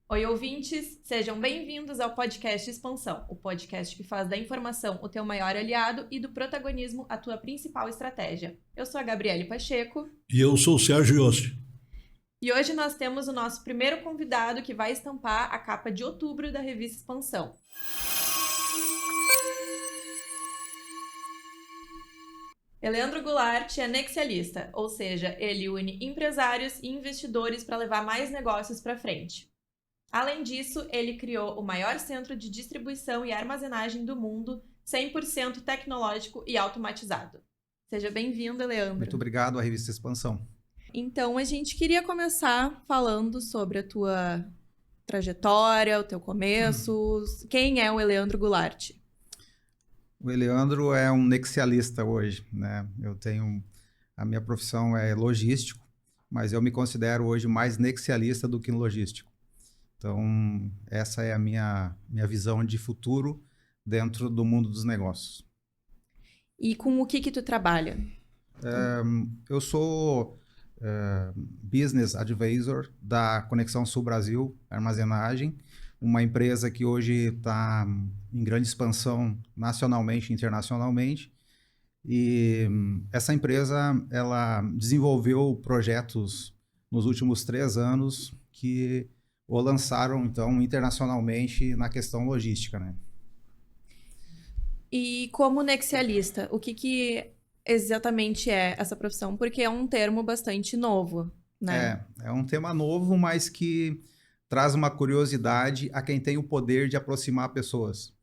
Oi, ouvintes! Sejam bem-vindos ao podcast Expansão, o podcast que faz da informação o teu maior aliado e do protagonismo a tua principal estratégia. Eu sou a Gabriele Pacheco. E eu sou o Sérgio Yosti. E hoje nós temos o nosso primeiro convidado que vai estampar a capa de outubro da revista Expansão. Eleandro Goulart é nexialista, ou seja, ele une empresários e investidores para levar mais negócios para frente. Além disso, ele criou o maior centro de distribuição e armazenagem do mundo, 100% tecnológico e automatizado. Seja bem-vindo, Eleandro. Muito obrigado à revista Expansão. Então, a gente queria começar falando sobre a tua trajetória, o teu começo. Quem é o Eleandro Goulart? O Eleandro é um nexialista hoje, né? A minha profissão é logístico, mas eu me considero hoje mais nexialista do que logístico. Então, essa é a minha visão de futuro dentro do mundo dos negócios. E com o que tu trabalha? Eu sou Business Advisor da Conexão Sul Brasil Armazenagem, uma empresa que hoje está em grande expansão nacionalmente e internacionalmente. E essa empresa ela desenvolveu projetos nos últimos 3 anos que o lançaram, então, internacionalmente na questão logística, né? E como nexialista, o que exatamente é essa profissão? Porque é um termo bastante novo, né? É um tema novo, mas que traz uma curiosidade a quem tem o poder de aproximar pessoas,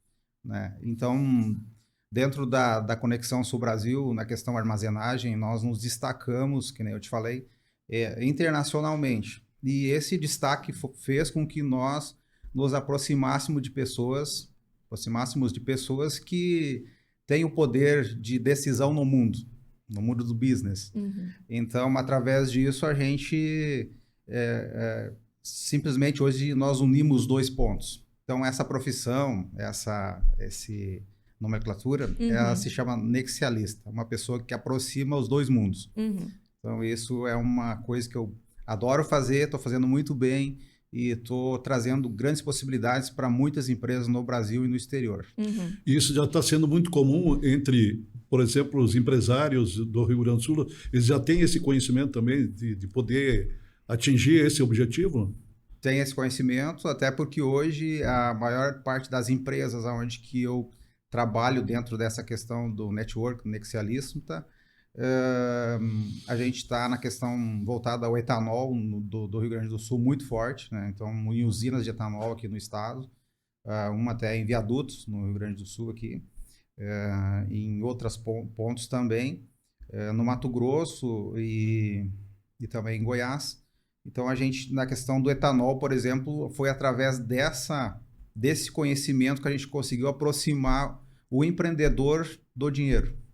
né? Então, dentro da Conexão Sul Brasil, na questão armazenagem, nós nos destacamos, que nem eu te falei, internacionalmente. E esse destaque fez com que nós nos aproximássemos de pessoas que têm o poder de decisão no mundo do business. Uhum. Então, através disso, a gente simplesmente hoje nós unimos 2 pontos. Então, essa profissão, essa nomenclatura, ela se chama nexialista, uma pessoa que aproxima os 2 mundos. Uhum. Então, isso é uma coisa que eu adoro fazer, estou fazendo muito bem e estou trazendo grandes possibilidades para muitas empresas no Brasil e no exterior. Uhum. Isso já está sendo muito comum entre, por exemplo, os empresários do Rio Grande do Sul. Eles já têm esse conhecimento também de poder atingir esse objetivo? Tem esse conhecimento, até porque hoje a maior parte das empresas onde que eu trabalho dentro dessa questão do network, nexialista, a gente está na questão voltada ao etanol do Rio Grande do Sul muito forte, né? Então, em usinas de etanol aqui no estado, uma até em viadutos no Rio Grande do Sul aqui, em outros pontos também, no Mato Grosso e também em Goiás. Então, a gente, na questão do etanol, por exemplo, foi através desse conhecimento que a gente conseguiu aproximar o empreendedor do dinheiro.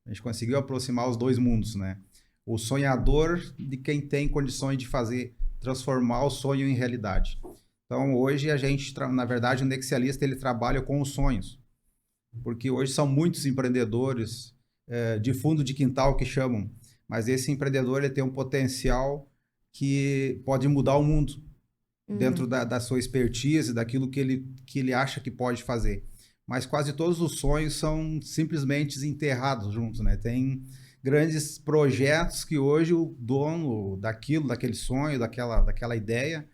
A gente conseguiu aproximar os 2 mundos, né? O sonhador de quem tem condições de transformar o sonho em realidade. Então, hoje a gente, na verdade, o nexialista, ele trabalha com os sonhos. Porque hoje são muitos empreendedores de fundo de quintal que chamam, mas esse empreendedor ele tem um potencial que pode mudar o mundo dentro da sua expertise, daquilo que ele acha que pode fazer. Mas quase todos os sonhos são simplesmente enterrados juntos, né? Tem grandes projetos que hoje o dono daquele sonho, daquela ideia,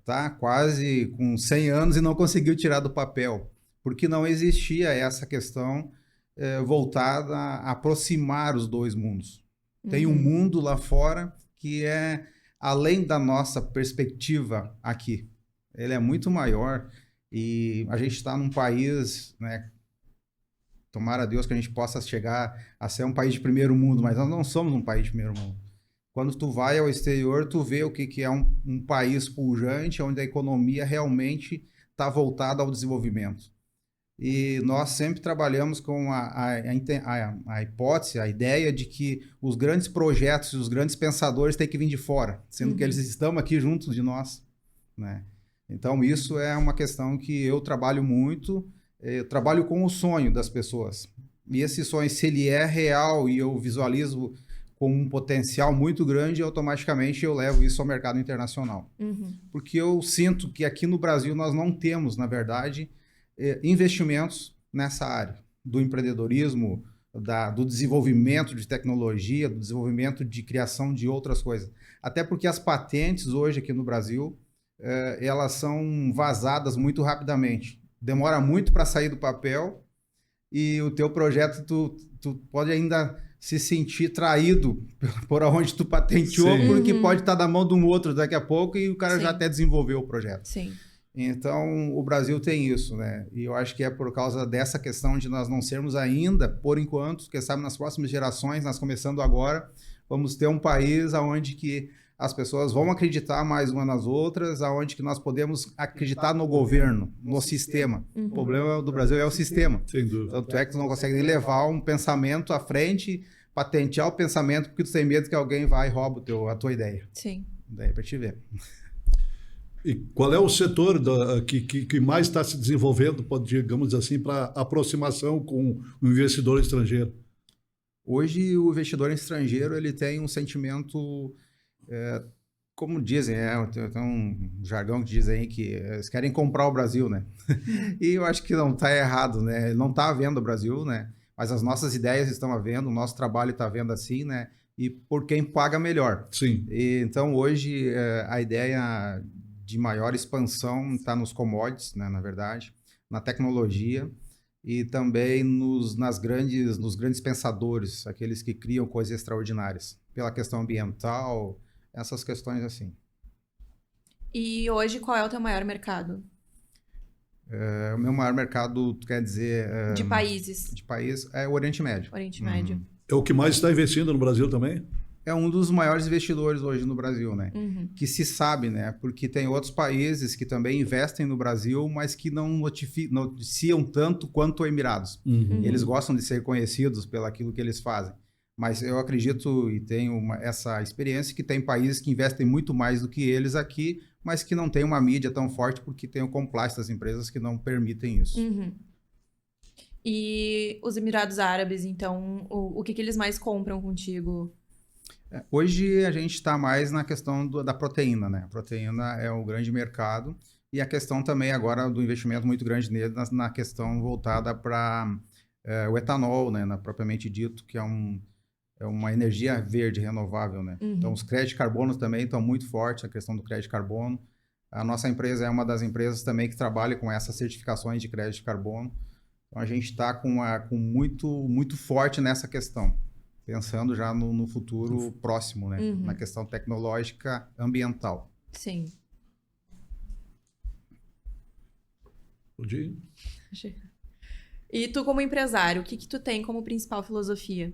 tá quase com 100 anos e não conseguiu tirar do papel, porque não existia essa questão voltada a aproximar os 2 mundos. Tem um mundo lá fora que é além da nossa perspectiva aqui. Ele é muito maior. E a gente está num país, né? Tomara a Deus que a gente possa chegar a ser um país de primeiro mundo, mas nós não somos um país de primeiro mundo. Quando tu vai ao exterior, tu vê o que é um país pujante, onde a economia realmente está voltada ao desenvolvimento. E nós sempre trabalhamos com a hipótese, a ideia de que os grandes projetos e os grandes pensadores têm que vir de fora, sendo que eles estão aqui junto de nós, né? Então, isso é uma questão que eu trabalho muito, eu trabalho com o sonho das pessoas. E esse sonho, se ele é real e eu visualizo com um potencial muito grande e automaticamente eu levo isso ao mercado internacional. Porque eu sinto que aqui no Brasil nós não temos, na verdade, investimentos nessa área do empreendedorismo, do desenvolvimento de tecnologia, do desenvolvimento de criação de outras coisas. Até porque as patentes hoje aqui no Brasil, elas são vazadas muito rapidamente. Demora muito para sair do papel e o teu projeto, tu pode ainda se sentir traído por onde tu patenteou, Sim. porque pode estar na mão de um outro daqui a pouco e o cara Sim. já até desenvolveu o projeto. Sim. Então, o Brasil tem isso, né? E eu acho que é por causa dessa questão de nós não sermos ainda, por enquanto, quem sabe nas próximas gerações, nós começando agora, vamos ter um país onde que as pessoas vão acreditar mais umas nas outras, aonde que nós podemos acreditar no governo, no sistema. O problema do Brasil é o sistema. Sem dúvida. Tanto é que tu não consegue nem levar um pensamento à frente, patentear o pensamento, porque tu tem medo que alguém vai e rouba a tua ideia. Sim. Daí para te ver. E qual é o setor que mais está se desenvolvendo, digamos assim, para aproximação com o investidor estrangeiro? Hoje, o investidor estrangeiro ele tem um sentimento, como dizem, tem um jargão que dizem que eles querem comprar o Brasil, né? E eu acho que não está errado, né? Ele não está à venda o Brasil, né? Mas as nossas ideias estão à venda, o nosso trabalho está à venda assim, né? E por quem paga melhor. Sim. Então, hoje, a ideia de maior expansão está nos commodities, né, na verdade, na tecnologia e também nos grandes pensadores, aqueles que criam coisas extraordinárias, pela questão ambiental, essas questões assim. E hoje, qual é o teu maior mercado? O meu maior mercado, quer dizer... De países. De país, é o Oriente Médio. Oriente Médio. É o que mais está investindo no Brasil também? É um dos maiores investidores hoje no Brasil, né? Que se sabe, né? Porque tem outros países que também investem no Brasil, mas que não noticiam tanto quanto os Emirados. Eles gostam de ser conhecidos pelo aquilo que eles fazem. Mas eu acredito e tenho essa experiência que tem países que investem muito mais do que eles aqui, mas que não tem uma mídia tão forte porque tem o complexo das empresas que não permitem isso. E os Emirados Árabes, então, o que eles mais compram contigo? Hoje a gente está mais na questão da proteína, né? A proteína é o grande mercado e a questão também agora do investimento muito grande nele na questão voltada para o etanol, né? Propriamente dito, que é uma energia verde renovável, né? Então os créditos de carbono também estão muito fortes, a questão do crédito de carbono. A nossa empresa é uma das empresas também que trabalha com essas certificações de crédito de carbono. Então a gente está com muito forte nessa questão. Pensando já no futuro próximo, né? Na questão tecnológica ambiental. Sim. Pode ir? E tu, como empresário, o que tu tem como principal filosofia?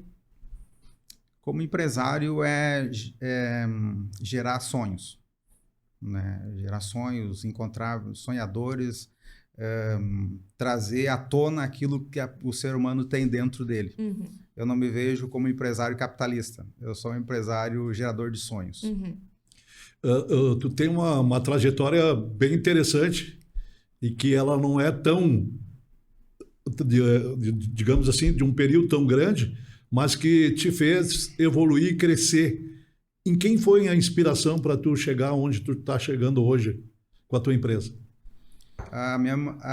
Como empresário é gerar sonhos, né? Gerar sonhos, encontrar sonhadores, trazer à tona aquilo que o ser humano tem dentro dele. Eu não me vejo como empresário capitalista. Eu sou um empresário gerador de sonhos. Tu tem uma trajetória bem interessante e que ela não é tão, digamos assim, de um período tão grande, mas que te fez evoluir e crescer. Em quem foi a inspiração para tu chegar onde tu está chegando hoje com a tua empresa?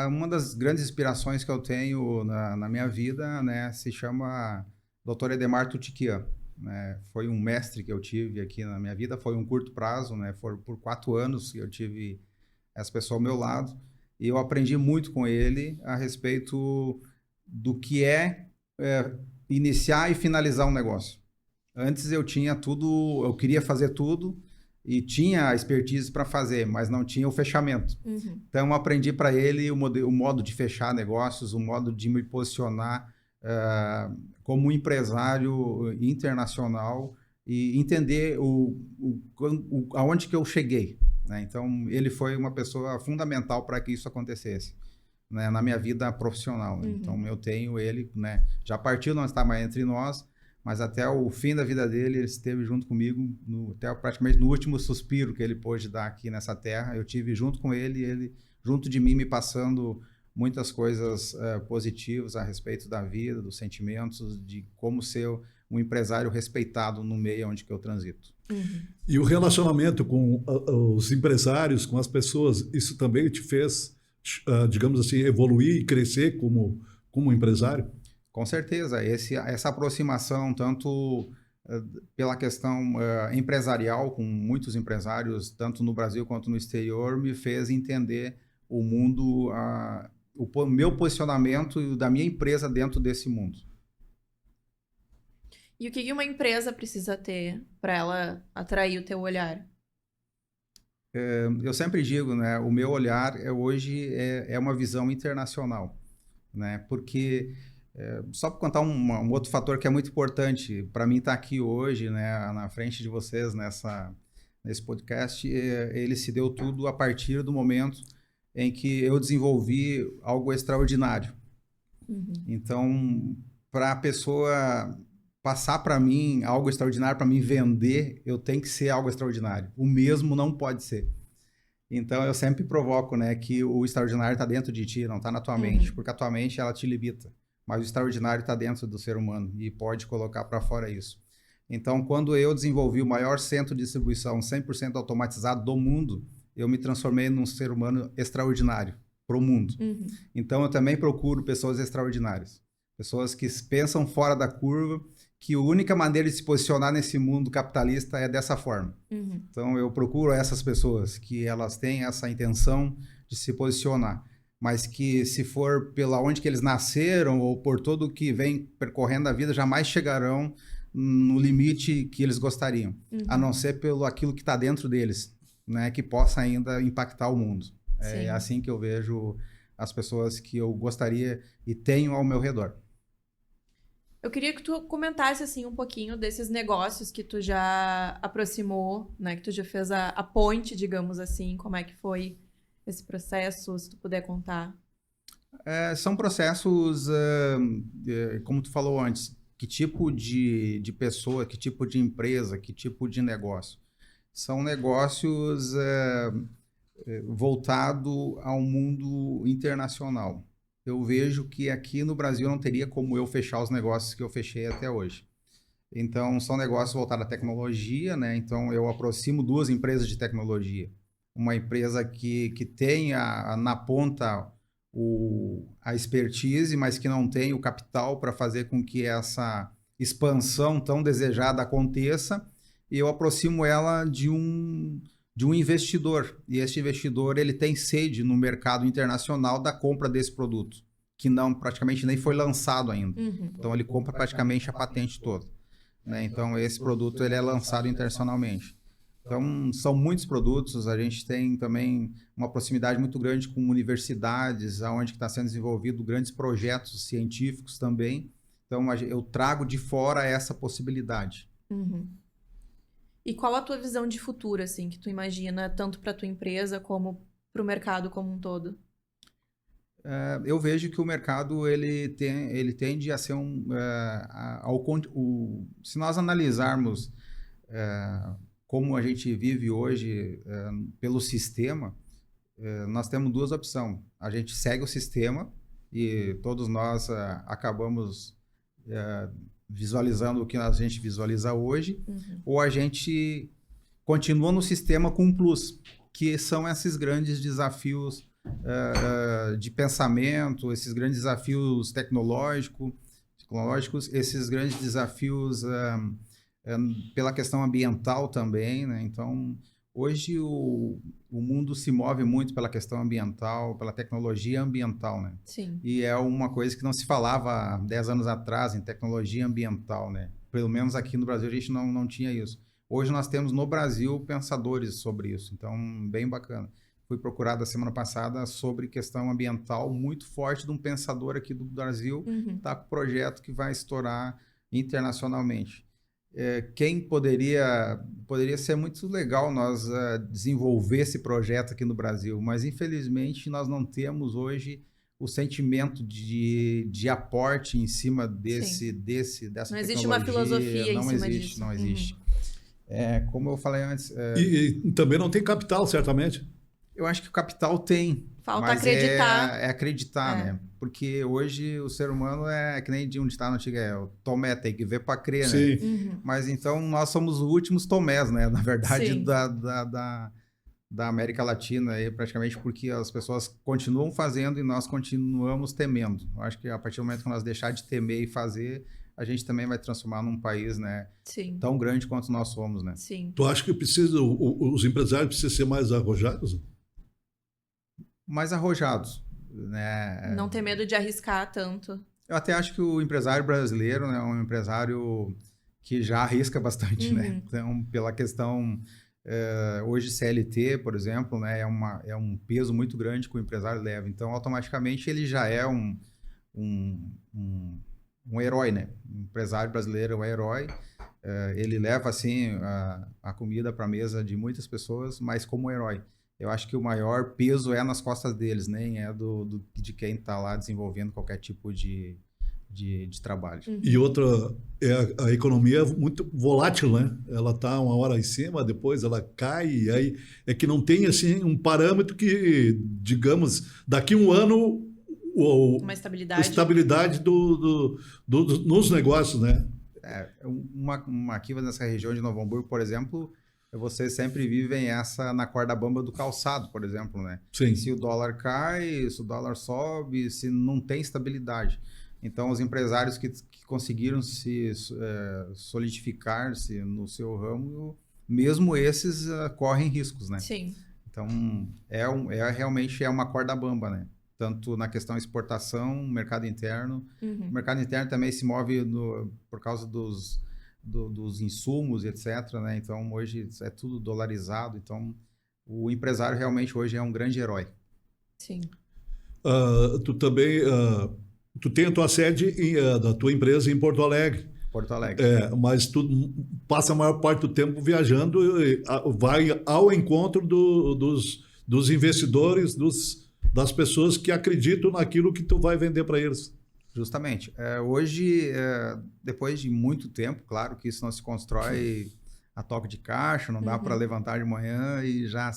Uma das grandes inspirações que eu tenho na minha vida, né, se chama Dr. Edemar Tutiquian, né? Foi um mestre que eu tive aqui na minha vida, foi um curto prazo, né? Por 4 anos que eu tive essa pessoa ao meu lado e eu aprendi muito com ele a respeito do que é iniciar e finalizar um negócio. Antes eu tinha tudo, eu queria fazer tudo e tinha a expertise para fazer, mas não tinha o fechamento. Então eu aprendi para ele o modo de fechar negócios, o modo de me posicionar como um empresário internacional e entender aonde que eu cheguei, né? Então, ele foi uma pessoa fundamental para que isso acontecesse, né, na minha vida profissional. Né? Então, eu tenho ele, né, já partiu, não está mais entre nós, mas até o fim da vida dele, ele esteve junto comigo, até praticamente no último suspiro que ele pôde dar aqui nessa terra, eu tive junto com ele, ele junto de mim, me passando muitas coisas positivas a respeito da vida, dos sentimentos, de como ser um empresário respeitado no meio onde que eu transito. E o relacionamento com os empresários, com as pessoas, isso também te fez, digamos assim, evoluir e crescer como empresário? Com certeza, essa aproximação, tanto pela questão empresarial, com muitos empresários, tanto no Brasil quanto no exterior, me fez entender o mundo, o meu posicionamento e o da minha empresa dentro desse mundo. E o que uma empresa precisa ter para ela atrair o teu olhar? Eu sempre digo, né, o meu olhar hoje é uma visão internacional, né, porque só para contar um outro fator que é muito importante para mim estar aqui hoje, né, na frente de vocês nesse podcast, ele se deu tudo a partir do momento em que eu desenvolvi algo extraordinário. Então, para a pessoa passar para mim algo extraordinário, para mim vender, eu tenho que ser algo extraordinário. O mesmo não pode ser. Então, eu sempre provoco, né, que o extraordinário está dentro de ti, não está na tua mente, porque a tua mente, ela te limita. Mas o extraordinário está dentro do ser humano e pode colocar para fora isso. Então, quando eu desenvolvi o maior centro de distribuição 100% automatizado do mundo, eu me transformei num ser humano extraordinário para o mundo. Então, eu também procuro pessoas extraordinárias. Pessoas que pensam fora da curva, que a única maneira de se posicionar nesse mundo capitalista é dessa forma. Então, eu procuro essas pessoas que elas têm essa intenção de se posicionar, mas que se for pela onde que eles nasceram ou por todo o que vem percorrendo a vida, jamais chegarão no limite que eles gostariam, a não ser pelo aquilo que está dentro deles, né, que possa ainda impactar o mundo. É assim que eu vejo as pessoas que eu gostaria e tenho ao meu redor. Eu queria que tu comentasse assim um pouquinho desses negócios que tu já aproximou, né? Que tu já fez a ponte, digamos assim. Como é que foi esse processo, se tu puder contar? São processos, como tu falou antes, que tipo de pessoa, que tipo de empresa, que tipo de negócio. São negócios voltados ao mundo internacional. Eu vejo que aqui no Brasil não teria como eu fechar os negócios que eu fechei até hoje. Então, são negócios voltados à tecnologia, né? Então, eu aproximo duas empresas de tecnologia. Uma empresa que tem na ponta a expertise, mas que não tem o capital para fazer com que essa expansão tão desejada aconteça. E eu aproximo ela de um investidor, e esse investidor ele tem sede no mercado internacional da compra desse produto, que praticamente nem foi lançado ainda. Então ele compra praticamente a patente toda, né? Então esse produto ele é lançado internacionalmente. Então são muitos produtos, a gente tem também uma proximidade muito grande com universidades, onde está sendo desenvolvido grandes projetos científicos também. Então eu trago de fora essa possibilidade. E qual a tua visão de futuro, assim, que tu imagina, tanto para tua empresa como para o mercado como um todo? Eu vejo que o mercado ele tende a ser se nós analisarmos como a gente vive hoje pelo sistema, nós temos duas opções. A gente segue o sistema e todos nós acabamos visualizando o que a gente visualiza hoje, ou a gente continua no sistema com um plus, que são esses grandes desafios de pensamento, esses grandes desafios tecnológicos, esses grandes desafios pela questão ambiental também, né? Então, hoje o mundo se move muito pela questão ambiental, pela tecnologia ambiental, né? Sim. E é uma coisa que não se falava há 10 anos atrás em tecnologia ambiental, né? Pelo menos aqui no Brasil a gente não tinha isso. Hoje nós temos no Brasil pensadores sobre isso, então bem bacana. Fui procurado a semana passada sobre questão ambiental muito forte de um pensador aqui do Brasil, tá com um projeto que vai estourar internacionalmente. Quem poderia ser muito legal nós desenvolver esse projeto aqui no Brasil, mas infelizmente nós não temos hoje o sentimento de aporte em cima dessa tecnologia. Não existe uma filosofia em cima disso. Não existe. Como eu falei antes... E também não tem capital, certamente. Eu acho que o capital tem. Falta Mas acreditar. é acreditar, né? Porque hoje o ser humano é que nem de um ditado antigo, o Tomé, tem que ver para crer, né? Sim. Uhum. Mas então nós somos os últimos Tomés, né? Na verdade, Sim. da América Latina, aí, praticamente porque as pessoas continuam fazendo e nós continuamos temendo. Eu acho que a partir do momento que nós deixar de temer e fazer, a gente também vai transformar num país, né? Sim. Tão grande quanto nós somos, né? Sim. Tu acha que os empresários precisam ser mais arrojados? Mais arrojados, né? Não ter medo de arriscar tanto. Eu até acho que o empresário brasileiro, né, é um empresário que já arrisca bastante, né? Então, pela questão hoje CLT, por exemplo, né, é um peso muito grande que o empresário leva. Então, automaticamente ele já é um herói, né? O empresário brasileiro é um herói. Ele leva assim a comida para a mesa de muitas pessoas, mas como herói. Eu acho que o maior peso é nas costas deles, nem é de quem está lá desenvolvendo qualquer tipo de trabalho. E outra, a economia é muito volátil, né? Ela está uma hora em cima, depois ela cai, e aí é que não tem assim um parâmetro que, digamos, daqui a um ano Uma a estabilidade. estabilidade nos negócios, né? Aqui nessa região de Novo Hamburgo, por exemplo, vocês sempre vivem na corda bamba do calçado, por exemplo, né? Sim. Se o dólar cai, se o dólar sobe, se não tem estabilidade. Então, os empresários que conseguiram se solidificar-se no seu ramo, mesmo esses correm riscos, né? Sim. Então, realmente é uma corda bamba, né? Tanto na questão exportação, mercado interno. O mercado interno também se move por causa dos insumos, etc., né? Então, hoje é tudo dolarizado. Então, o empresário realmente hoje é um grande herói. Sim. Tu também... tu tem a tua sede da tua empresa em Porto Alegre. Porto Alegre. Mas tu passa a maior parte do tempo viajando e vai ao encontro dos investidores, das pessoas que acreditam naquilo que tu vai vender para eles. Justamente. Hoje, depois de muito tempo, claro que isso não se constrói a toque de caixa, não dá para levantar de manhã e já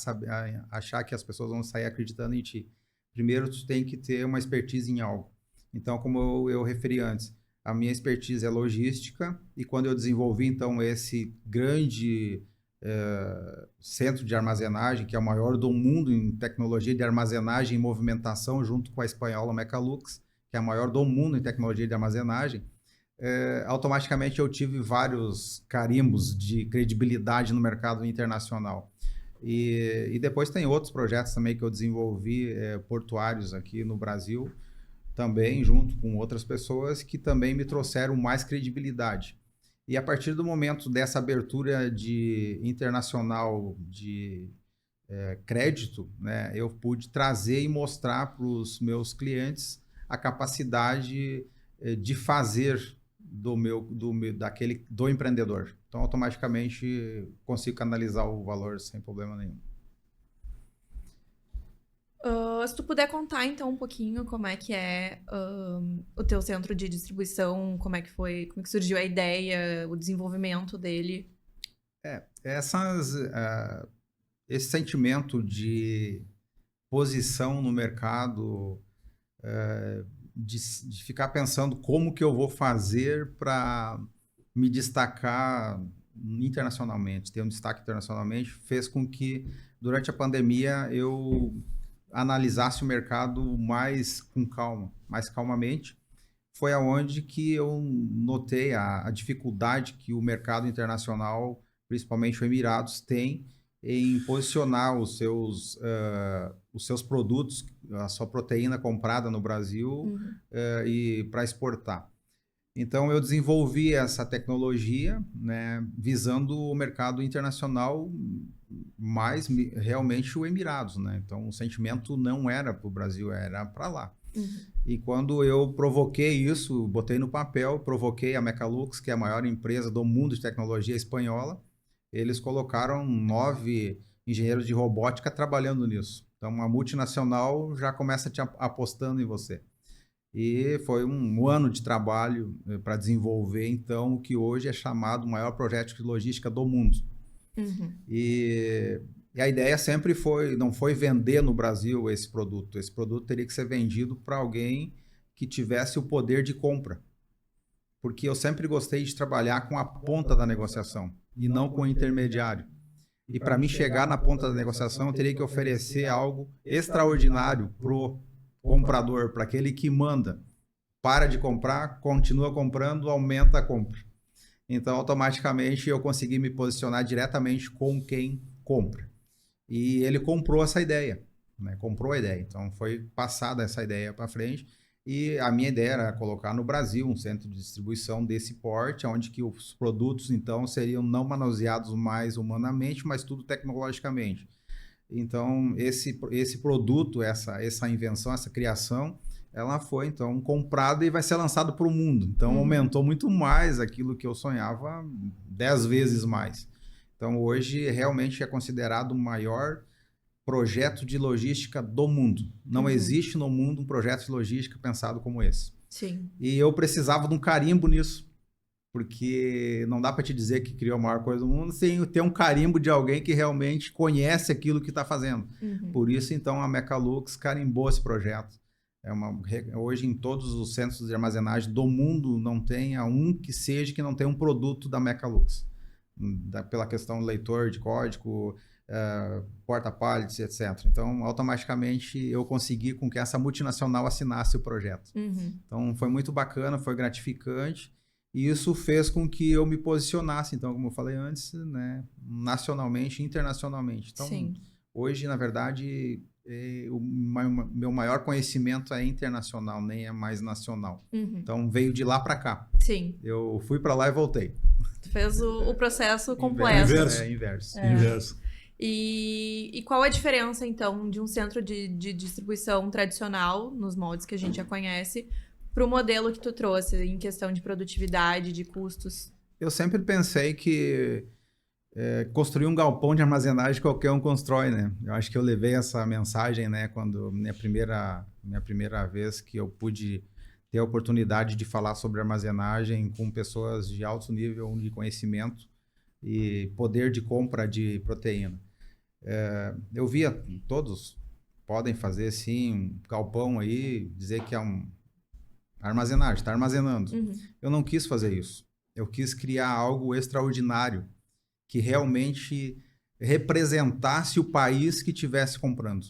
achar que as pessoas vão sair acreditando em ti. Primeiro, tu tem que ter uma expertise em algo. Então, como eu referi antes, a minha expertise é logística e quando eu desenvolvi, então, esse grande centro de armazenagem, que é o maior do mundo em tecnologia de armazenagem e movimentação, junto com a espanhola Mecalux, que é a maior do mundo em tecnologia de armazenagem, automaticamente eu tive vários carimbos de credibilidade no mercado internacional. E depois tem outros projetos também que eu desenvolvi, portuários aqui no Brasil, também junto com outras pessoas que também me trouxeram mais credibilidade. E a partir do momento dessa abertura internacional de crédito, né, eu pude trazer e mostrar para os meus clientes a capacidade de fazer do empreendedor. Então, automaticamente, consigo canalizar o valor sem problema nenhum. Se tu puder contar, então, um pouquinho como é que é o teu centro de distribuição, como é que foi, como é que surgiu a ideia, o desenvolvimento dele. Esse sentimento de posição no mercado, de ficar pensando como que eu vou fazer para me destacar internacionalmente, ter um destaque internacionalmente, fez com que, durante a pandemia, eu analisasse o mercado mais com calma, mais calmamente. Foi aonde que eu notei a dificuldade que o mercado internacional, principalmente o Emirados, tem em posicionar os seus produtos, a sua proteína comprada no Brasil e para exportar. Então, eu desenvolvi essa tecnologia, né, visando o mercado internacional, mais realmente o Emirados, né? Então, o sentimento não era para o Brasil, era para lá. E quando eu provoquei isso, botei no papel, provoquei a Mecalux, que é a maior empresa do mundo de tecnologia espanhola, eles colocaram 9 engenheiros de robótica trabalhando nisso. Então, uma multinacional já começa apostando em você. E foi um ano de trabalho para desenvolver, então, o que hoje é chamado o maior projeto de logística do mundo. E E a ideia sempre não foi vender no Brasil esse produto. Esse produto teria que ser vendido para alguém que tivesse o poder de compra. Porque eu sempre gostei de trabalhar com a ponta da negociação e não com o intermediário. E para mim chegar na ponta da negociação, eu teria que oferecer algo extraordinário para o comprador, para aquele que manda. Para de comprar, continua comprando, aumenta a compra. Então, automaticamente, eu consegui me posicionar diretamente com quem compra. E ele comprou essa ideia, né? Comprou a ideia. Então, foi passada essa ideia para frente. E a minha ideia era colocar no Brasil um centro de distribuição desse porte, onde que os produtos, então, seriam não manuseados mais humanamente, mas tudo tecnologicamente. Então, esse produto, essa invenção, essa criação, ela foi, então, comprada e vai ser lançado para o mundo. Então, aumentou muito mais aquilo que eu sonhava 10 vezes mais. Então, hoje, realmente é considerado o maior projeto de logística do mundo. Não existe no mundo um projeto de logística pensado como esse. Sim. E eu precisava de um carimbo nisso, porque não dá para te dizer que criou a maior coisa do mundo sem ter um carimbo de alguém que realmente conhece aquilo que está fazendo. Por isso, então, a Mecalux carimbou esse projeto. Hoje, em todos os centros de armazenagem do mundo, não tem um que não tenha um produto da Mecalux. Pela questão do leitor de código, porta-pallets, etc. Então, automaticamente, eu consegui com que essa multinacional assinasse o projeto. Então, foi muito bacana, foi gratificante. E isso fez com que eu me posicionasse, então, como eu falei antes, né, nacionalmente, internacionalmente. Então, Sim. Hoje, na verdade, o meu maior conhecimento é internacional, nem é mais nacional. Então, veio de lá para cá. Sim. Eu fui para lá e voltei. Tu fez o processo completo. Inverso. Inverso. E qual a diferença, então, de um centro de distribuição tradicional, nos moldes que a gente já conhece, para o modelo que tu trouxe, em questão de produtividade, de custos? Eu sempre pensei que construir um galpão de armazenagem qualquer um constrói, né? Eu acho que eu levei essa mensagem, né? Quando minha primeira vez que eu pude ter a oportunidade de falar sobre armazenagem com pessoas de alto nível de conhecimento e poder de compra de proteína. Eu via, todos podem fazer sim um galpão aí, dizer que é armazenagem, está armazenando. Eu não quis fazer isso. Eu quis criar algo extraordinário que realmente representasse o país que estivesse comprando.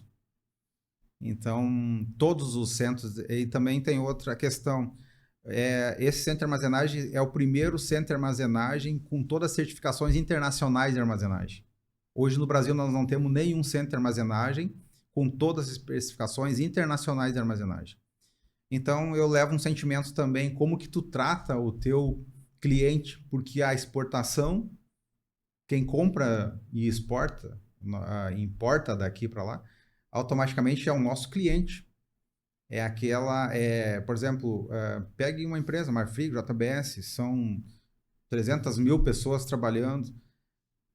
Então, todos os centros... E também tem outra questão. Esse centro de armazenagem é o primeiro centro de armazenagem com todas as certificações internacionais de armazenagem. Hoje, no Brasil, nós não temos nenhum centro de armazenagem com todas as especificações internacionais de armazenagem. Então, eu levo um sentimento também como que tu trata o teu cliente, porque a exportação, quem compra e exporta, importa daqui para lá, automaticamente é o nosso cliente. Por exemplo, pegue uma empresa, Marfrig, JBS, são 300 mil pessoas trabalhando.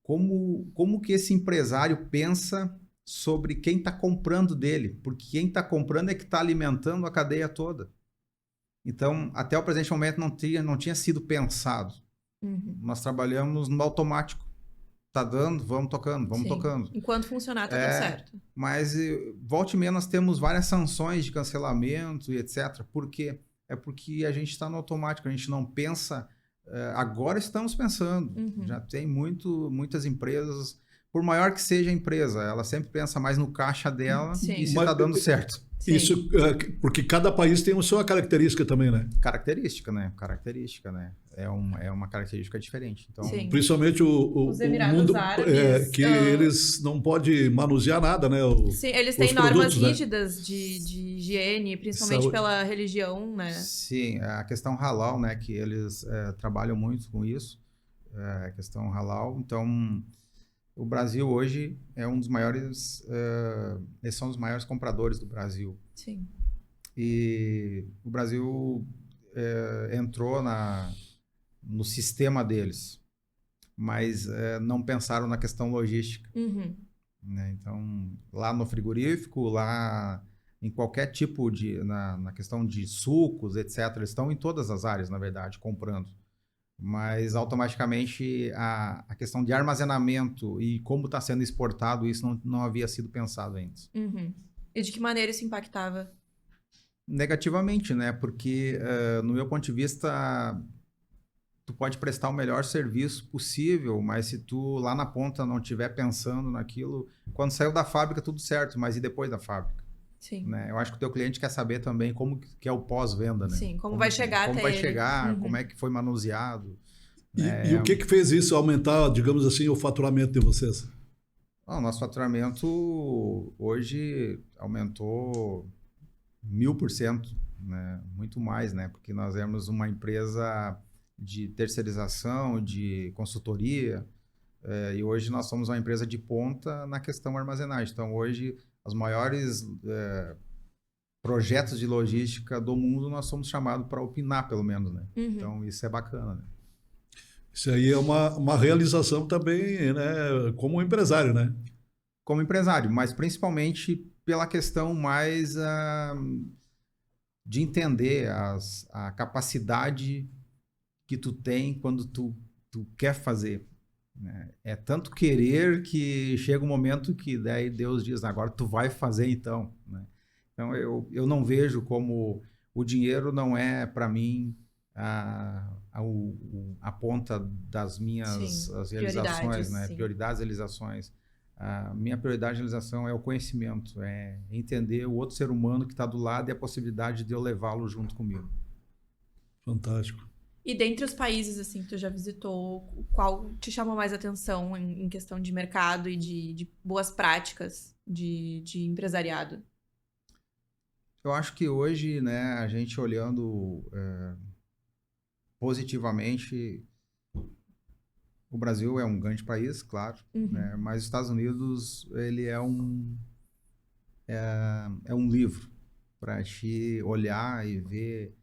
Como que esse empresário pensa sobre quem está comprando dele? Porque quem está comprando é que está alimentando a cadeia toda. Então, até o presente momento não tinha sido pensado. Nós trabalhamos no automático. Tá dando, vamos tocando, vamos tocando. Enquanto funcionar, tá tudo certo. Mas, volta e meia, nós temos várias sanções de cancelamento e etc. Por quê? É porque a gente está no automático, a gente não pensa... agora estamos pensando. Já tem muitas empresas... Por maior que seja a empresa, ela sempre pensa mais no caixa dela e se está dando certo. Isso, porque cada país tem a sua característica também, né? Característica, né? É uma característica diferente. Então, principalmente os Emirados mundo Árabes, que eles não podem manusear nada, né? Sim, eles têm normas rígidas de higiene, principalmente saúde. Pela religião, né? Sim, a questão halal, né? Que eles trabalham muito com isso, a questão halal. Então, o Brasil hoje é um dos maiores, eles são os maiores compradores do Brasil. Sim. E o Brasil entrou no sistema deles, mas não pensaram na questão logística. Né? Então, lá no frigorífico, lá em qualquer tipo na questão de sucos, etc., eles estão em todas as áreas, na verdade, comprando. mas automaticamente a questão de armazenamento e como está sendo exportado, isso não havia sido pensado antes. Uhum. E de que maneira isso impactava? Negativamente, né? Porque, no meu ponto de vista, tu pode prestar o melhor serviço possível, mas se tu lá na ponta não estiver pensando naquilo, quando saiu da fábrica tudo certo, mas e depois da fábrica? Sim. Né? Eu acho que o teu cliente quer saber também como que é o pós-venda, né? Sim, como vai chegar como até vai ele. chegar, Uhum. como é que foi manuseado. E o que fez isso aumentar, digamos assim, o faturamento de vocês? O nosso faturamento hoje aumentou 1000%, né? Muito mais, né? Porque nós éramos uma empresa de terceirização, de consultoria, e hoje nós somos uma empresa de ponta na questão armazenagem. Então, hoje, os maiores projetos de logística do mundo, nós somos chamados para opinar, pelo menos, né? Uhum. Então, isso é bacana, né? Isso aí é uma realização também, né, como empresário, né? Como empresário, mas principalmente pela questão mais de entender a capacidade que tu tem quando tu quer fazer. Né? É tanto querer que chega um momento que daí Deus diz, agora tu vai fazer então. Né? Então eu não vejo como o dinheiro não é para mim a ponta das minhas as realizações, né? Sim. Prioridades, realizações. A minha prioridade de realização é o conhecimento, é entender o outro ser humano que está do lado e a possibilidade de eu levá-lo junto comigo. Fantástico. E dentre os países assim que tu já visitou, qual te chamou mais atenção em questão de mercado e de boas práticas de empresariado? Eu acho que hoje, né, a gente olhando positivamente, o Brasil é um grande país, claro, né, mas os Estados Unidos ele é um livro para te olhar e ver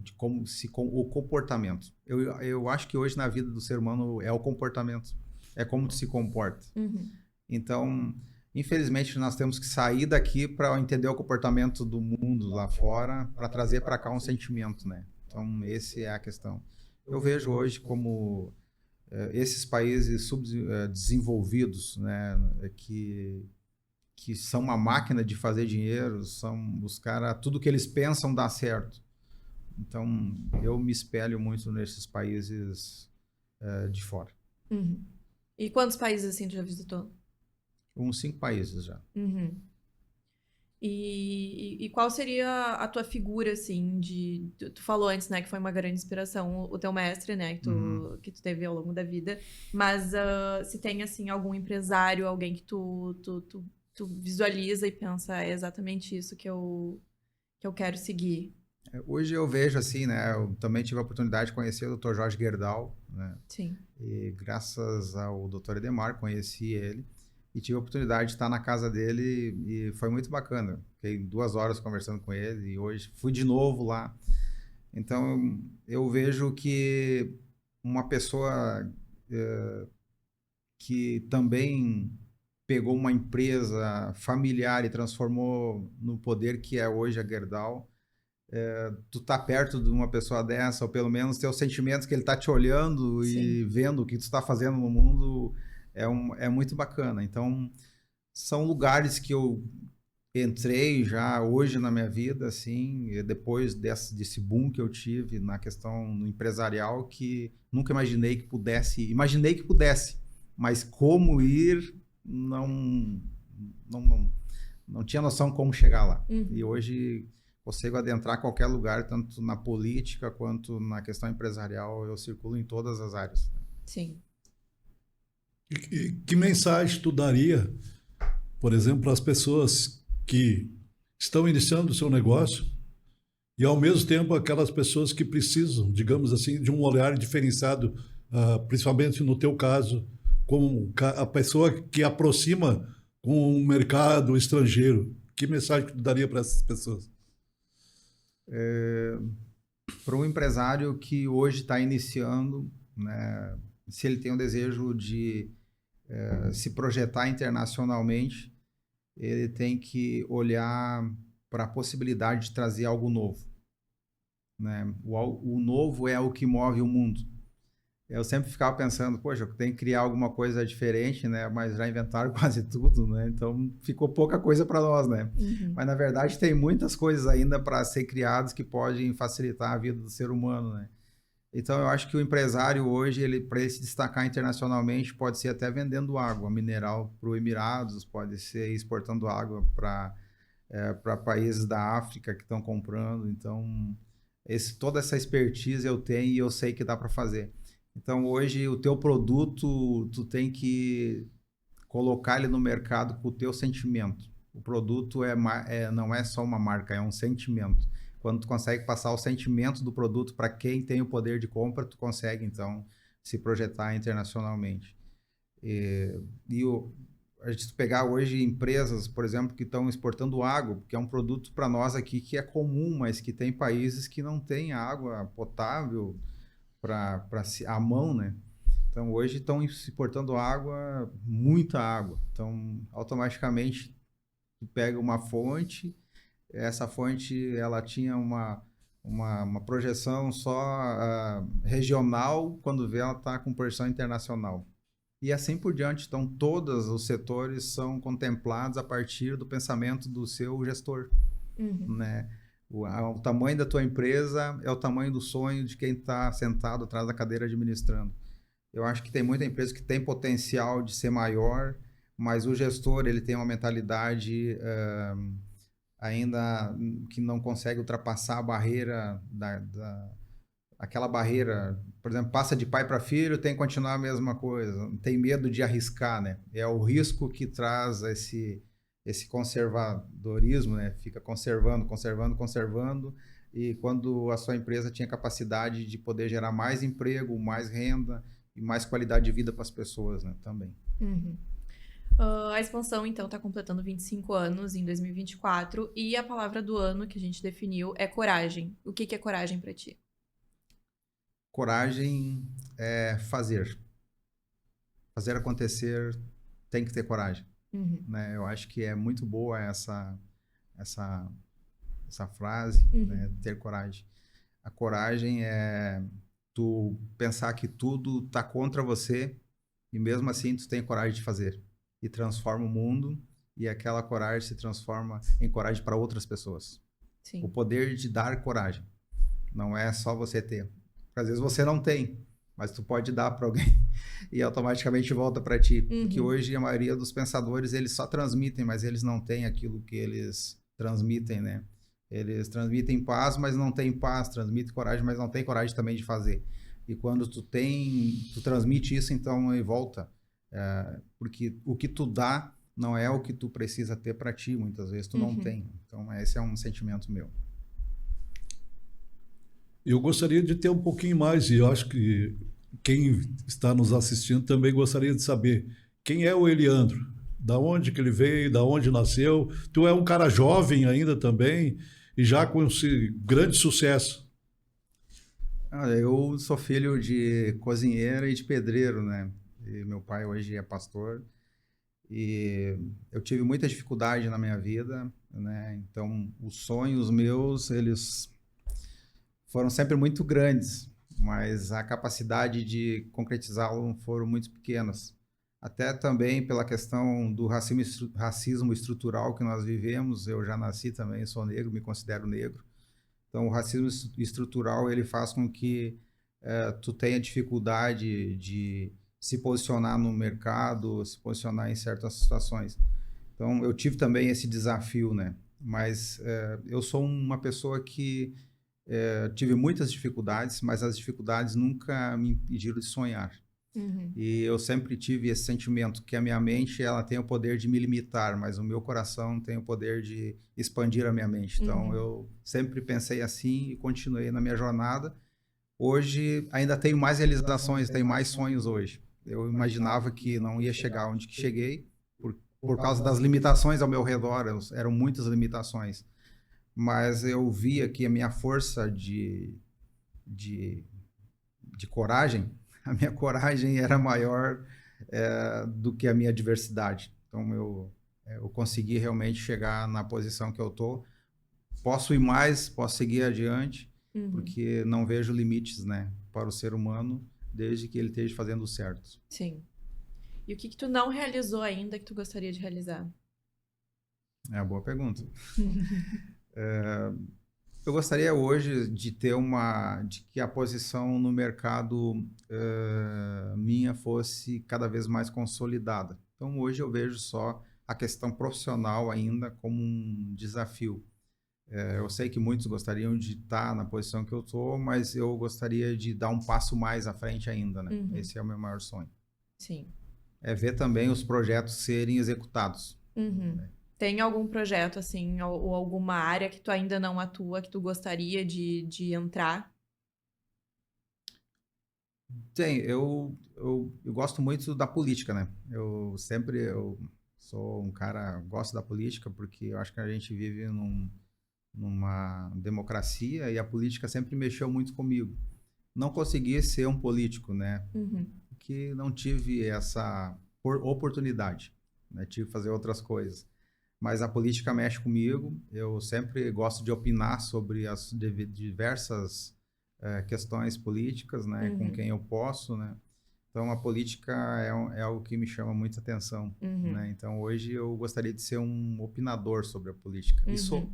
de como o comportamento. Eu acho que hoje na vida do ser humano é o comportamento, é como tu se comporta. Uhum. Então, infelizmente, nós temos que sair daqui para entender o comportamento do mundo lá fora, para trazer para cá um sentimento, né? Então, essa é a questão. Eu vejo hoje como esses países subdesenvolvidos, né, que são uma máquina de fazer dinheiro, são os caras, tudo que eles pensam dá certo. Então, eu me espelho muito nesses países de fora. Uhum. E quantos países assim tu já visitou? Uns 5 países já. Uhum. E qual seria a tua figura, assim, Tu falou antes, né, que foi uma grande inspiração o teu mestre, né, que tu teve ao longo da vida. Mas se tem, assim, algum empresário, alguém que tu visualiza e pensa, é exatamente isso que eu quero seguir. Hoje eu vejo assim, né, eu também tive a oportunidade de conhecer o Dr. Jorge Gerdau, né, Sim. e graças ao Dr. Edemar conheci ele. E tive a oportunidade de estar na casa dele e foi muito bacana. Fiquei 2 horas conversando com ele e hoje fui de novo lá. Então, eu vejo que uma pessoa que também pegou uma empresa familiar e transformou no poder que é hoje a Gerdau, tu tá perto de uma pessoa dessa, ou pelo menos ter os sentimentos que ele tá te olhando e vendo o que tu está fazendo no mundo, é muito bacana. Então, são lugares que eu entrei já hoje na minha vida, assim, e depois desse boom que eu tive na questão no empresarial, que nunca imaginei que pudesse, mas como ir, não tinha noção como chegar lá. E hoje consigo adentrar qualquer lugar, tanto na política quanto na questão empresarial, eu circulo em todas as áreas. Sim. E que mensagem tu daria, por exemplo, para as pessoas que estão iniciando o seu negócio e, ao mesmo tempo, aquelas pessoas que precisam, digamos assim, de um olhar diferenciado, principalmente no teu caso, como a pessoa que aproxima com o mercado estrangeiro? Que mensagem tu daria para essas pessoas? Para um empresário que hoje está iniciando, né, se ele tem o desejo de se projetar internacionalmente, ele tem que olhar para a possibilidade de trazer algo novo. Né? O novo é o que move o mundo. eu sempre ficava pensando, poxa, eu tenho que criar alguma coisa diferente, né? Mas já inventaram quase tudo, né? Então ficou pouca coisa para nós, né? Mas na verdade tem muitas coisas ainda para ser criadas que podem facilitar a vida do ser humano, né? Então eu acho que o empresário hoje, ele para ele se destacar internacionalmente, pode ser até vendendo água mineral para os Emirados, pode ser exportando água para países da África que estão comprando. Então toda essa expertise eu tenho e eu sei que dá para fazer. Então, hoje, o teu produto, tu tem que colocar ele no mercado com o teu sentimento. O produto não é só uma marca, é um sentimento. Quando tu consegue passar o sentimento do produto para quem tem o poder de compra, tu consegue, então, se projetar internacionalmente. A gente pegar hoje empresas, por exemplo, que estão exportando água, que é um produto para nós aqui que é comum, mas que tem países que não têm água potável para a mão, né? Então hoje estão exportando água, muita água. Então automaticamente tu pega uma fonte, essa fonte ela tinha uma projeção só regional, quando vê ela está com projeção internacional. E assim por diante. Então todos os setores são contemplados a partir do pensamento do seu gestor, né? O tamanho da tua empresa é o tamanho do sonho de quem está sentado atrás da cadeira administrando. Eu acho que tem muita empresa que tem potencial de ser maior, mas o gestor ele tem uma mentalidade ainda que não consegue ultrapassar a barreira aquela barreira, por exemplo, passa de pai para filho, tem que continuar a mesma coisa, tem medo de arriscar, né? É o risco que traz esse conservadorismo, né? Fica conservando, e quando a sua empresa tinha capacidade de poder gerar mais emprego, mais renda e mais qualidade de vida para as pessoas, né? Também. A expansão, então, está completando 25 anos em 2024 e a palavra do ano que a gente definiu é coragem. O que é coragem para ti? Coragem é fazer. Fazer acontecer, tem que ter coragem. Né? Eu acho que é muito boa essa frase, né? Ter coragem. A coragem é tu pensar que tudo está contra você e mesmo assim tu tem coragem de fazer e transforma o mundo, e aquela coragem se transforma em coragem para outras pessoas. Sim. O poder de dar coragem não é só você ter. Porque às vezes você não tem, mas tu pode dar para alguém e automaticamente volta para ti. Porque hoje a maioria dos pensadores, eles só transmitem, mas eles não têm aquilo que eles transmitem, né? Eles transmitem paz, mas não têm paz, transmitem coragem, mas não têm coragem também de fazer. E quando tu transmite isso, então ele volta. Porque o que tu dá não é o que tu precisa ter para ti, muitas vezes tu não tem. Então esse é um sentimento meu. Eu gostaria de ter um pouquinho mais, e eu acho que quem está nos assistindo também gostaria de saber quem é o Eliandro, da onde que ele veio, da onde nasceu. Tu é um cara jovem ainda também e já com esse grande sucesso. Eu sou filho de cozinheiro e de pedreiro, né? E meu pai hoje é pastor e eu tive muita dificuldade na minha vida, né? Então os sonhos meus, eles foram sempre muito grandes, mas a capacidade de concretizá-lo foram muito pequenas. Até também pela questão do racismo estrutural que nós vivemos. Eu já nasci também, sou negro, me considero negro. Então o racismo estrutural, ele faz com que tu tenha dificuldade de se posicionar no mercado, se posicionar em certas situações. Então eu tive também esse desafio, né? Mas eu sou uma pessoa que tive muitas dificuldades, mas as dificuldades nunca me impediram de sonhar. E eu sempre tive esse sentimento que a minha mente, ela tem o poder de me limitar, mas o meu coração tem o poder de expandir a minha mente. Então eu sempre pensei assim e continuei na minha jornada. Hoje ainda tenho mais realizações, tenho mais sonhos hoje. Eu imaginava que não ia chegar onde que cheguei por causa das limitações ao meu redor. Eram muitas limitações. Mas eu via que a minha força de coragem, a minha coragem era maior do que a minha adversidade. Então eu consegui realmente chegar na posição que eu estou. Posso ir mais, posso seguir adiante, porque não vejo limites, né, para o ser humano, desde que ele esteja fazendo o certo. Sim. E o que tu não realizou ainda que tu gostaria de realizar? É uma boa pergunta. Eu gostaria hoje de ter de que a posição no mercado minha fosse cada vez mais consolidada. Então, hoje eu vejo só a questão profissional ainda como um desafio. Eu sei que muitos gostariam de estar na posição que eu estou, mas eu gostaria de dar um passo mais à frente ainda, né? Uhum. Esse é o meu maior sonho. Sim. É ver também os projetos serem executados. Uhum. Tem algum projeto, assim, ou alguma área que tu ainda não atua, que tu gostaria de entrar? Tem, eu gosto muito da política, né? Eu sou um cara, gosto da política porque eu acho que a gente vive numa democracia e a política sempre mexeu muito comigo. Não consegui ser um político, né? Uhum. Porque não tive essa oportunidade, né? Tive que fazer outras coisas. Mas a política mexe comigo, eu sempre gosto de opinar sobre as diversas questões políticas, né, com quem eu posso, né? Então, a política é algo que me chama muita atenção, né? Então, hoje eu gostaria de ser um opinador sobre a política. E sou.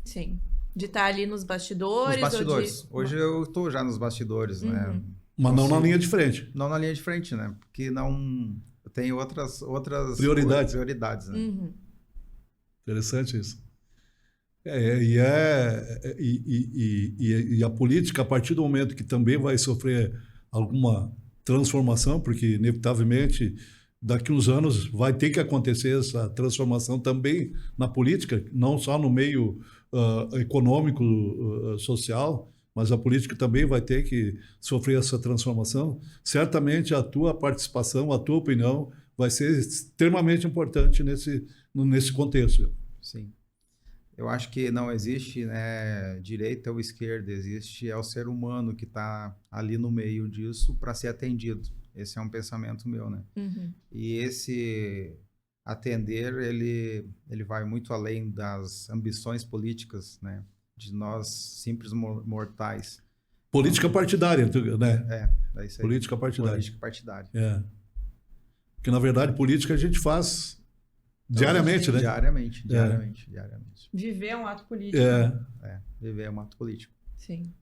Sim. De estar ali nos bastidores? Nos bastidores. Ou de... Hoje eu estou já nos bastidores, né? Mas não na linha de frente. Não na linha de frente, né? Porque não... Eu tenho outras prioridades, né? Uhum. Interessante isso. E a política, a partir do momento que também vai sofrer alguma transformação, porque inevitavelmente daqui uns anos vai ter que acontecer essa transformação também na política, não só no meio econômico, social, mas a política também vai ter que sofrer essa transformação. Certamente a tua participação, a tua opinião vai ser extremamente importante nesse contexto. Sim. Eu acho que não existe, né, direita ou esquerda, existe o ser humano que está ali no meio disso para ser atendido. Esse é um pensamento meu, né? Uhum. E esse atender, ele vai muito além das ambições políticas, né, de nós simples mortais. Política partidária, né? É isso aí. Política partidária. Política partidária. Porque, na verdade, política a gente faz diariamente, né? Diariamente. Viver é um ato político. Viver é um ato político. Sim.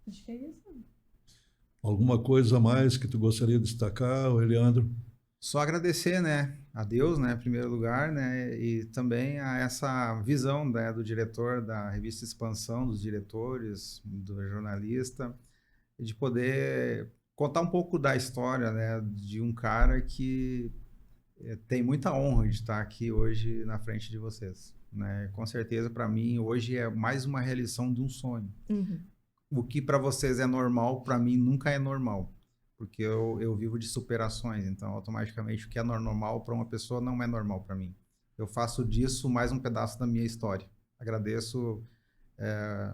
Acho que é isso. Alguma coisa a mais que tu gostaria de destacar, Eliandro? Só agradecer, né, a Deus, né, em primeiro lugar, né, e também a essa visão, né, do diretor da revista Expansão, dos diretores, do jornalista, de poder contar um pouco da história, né, de um cara que tem muita honra de estar aqui hoje na frente de vocês, né? Com certeza, para mim, hoje é mais uma realização de um sonho. Uhum. O que para vocês é normal, para mim nunca é normal, porque eu vivo de superações, então automaticamente o que é normal para uma pessoa não é normal para mim. Eu faço disso mais um pedaço da minha história. Agradeço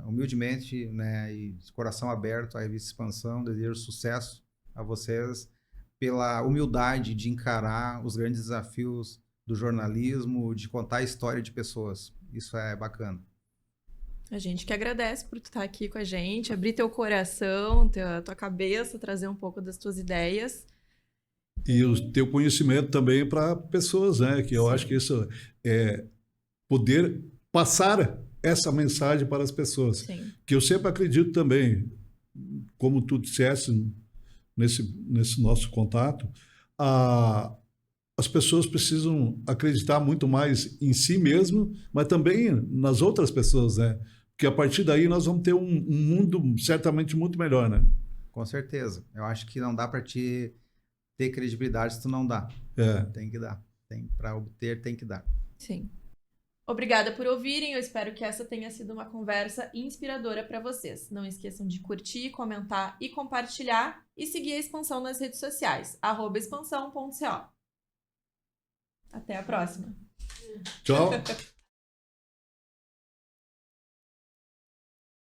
humildemente, né, e de coração aberto à revista Expansão, desejo sucesso a vocês pela humildade de encarar os grandes desafios do jornalismo, de contar a história de pessoas. Isso é bacana. A gente que agradece por tu estar aqui com a gente, abrir teu coração, tua cabeça, trazer um pouco das tuas ideias. E o teu conhecimento também para pessoas, né? Que eu acho que isso é poder passar essa mensagem para as pessoas. Sim. Que eu sempre acredito também, como tu disseste nesse nosso contato, as pessoas precisam acreditar muito mais em si mesmo, mas também nas outras pessoas, né? Porque a partir daí nós vamos ter um mundo certamente muito melhor, né? Com certeza. Eu acho que não dá para te ter credibilidade se tu não dá. Tem que dar. Para obter, tem que dar. Sim. Obrigada por ouvirem, eu espero que essa tenha sido uma conversa inspiradora para vocês. Não esqueçam de curtir, comentar e compartilhar e seguir a Expansão nas redes sociais, @expansão.co. Até a próxima. Tchau.